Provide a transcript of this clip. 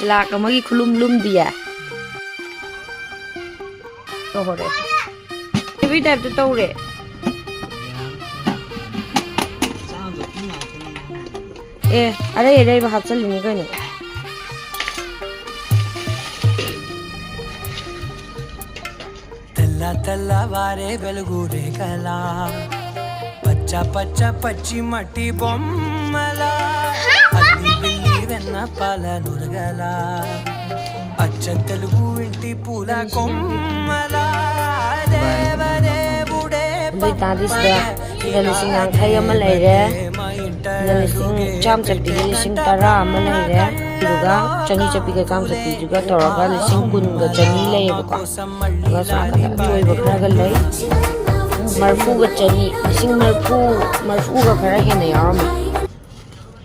Lạc ở mấy cái lum đi à. Rồi đấy. Cái vị đẹp tôi đấy. Ê, ở đây mà học chân liền cái này. Tella tella vare belgure kala. Pacha pacha pachi mati bommala. Addi billi venna pala nurgala. Acha telugu inti pula kommala. Deva devude Đây ta đi xe. Đây là sinh ngang thay mà lấy đấy. Đây là sinh chăm chập đi là sinh tara mà lấy đấy. Juga chani chapi ka kam chapi juga toraga là sinh kun ga chani lấy bako. Ga sa ka choi bakra ga lấy. Marfu ga chani sinh marfu ga khara he na yaram.